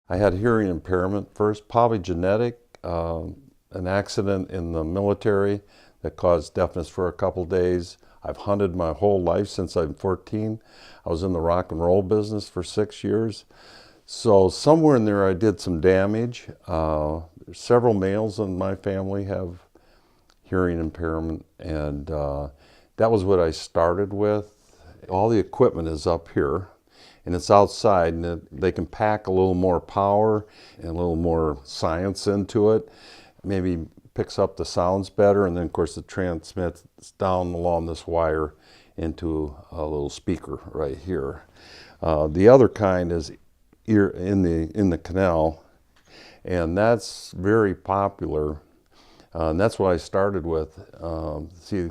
I had hearing impairment first, probably genetic, an accident in the military that caused deafness for a couple days. I've hunted my whole life since I'm 14. I was in the rock and roll business for 6 years. So somewhere in there I did some damage. Several males in my family have hearing impairment, and that was what I started with. All the equipment is up here, and it's outside, and they can pack a little more power and a little more science into it. Maybe picks up the sounds better, and then of course it transmits down along this wire into a little speaker right here. The other kind is ear in the canal, and that's very popular. And that's what I started with. See,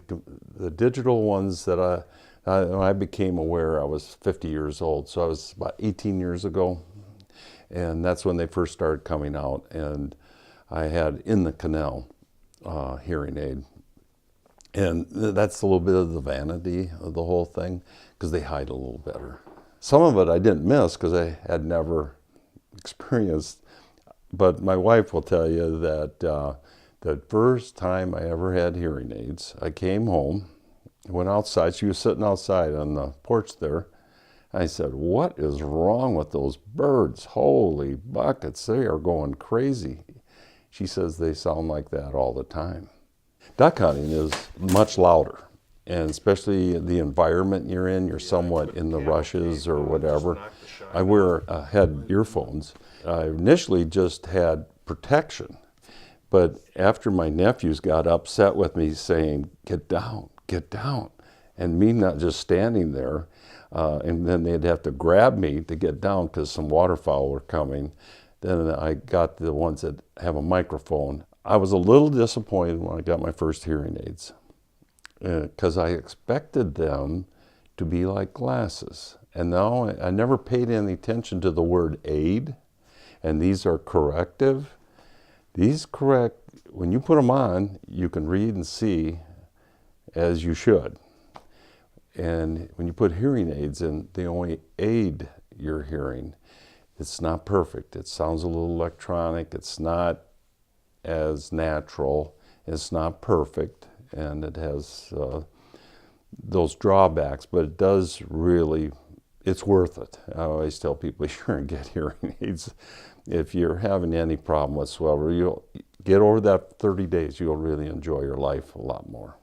the digital ones that I became aware, I was 50 years old, so I was about 18 years ago, and that's when they first started coming out. And I had in the canal hearing aid, and that's a little bit of the vanity of the whole thing, because they hide a little better. Some of it I didn't miss because I had never experienced, but my wife will tell you that the first time I ever had hearing aids, I came home, went outside. She was sitting outside on the porch there. I said, "What is wrong with those birds? Holy buckets, they are going crazy." She says they sound like that all the time. Duck hunting is much louder, and especially the environment you're in, you're somewhat in the rushes or whatever. I had earphones. I initially just had protection, but after my nephews got upset with me saying, get down, and me not just standing there, and then they'd have to grab me to get down because some waterfowl were coming. Then I got the ones that have a microphone. I was a little disappointed when I got my first hearing aids because I expected them to be like glasses. And now I never paid any attention to the word aid, and these are corrective. When you put them on, you can read and see as you should. And when you put hearing aids in, they only aid your hearing. It's not perfect. It sounds a little electronic. It's not as natural. It's not perfect, and it has those drawbacks, but it does really, it's worth it. I always tell people, you're going to get hearing aids. If you're having any problem whatsoever, you'll get over that 30 days, you'll really enjoy your life a lot more.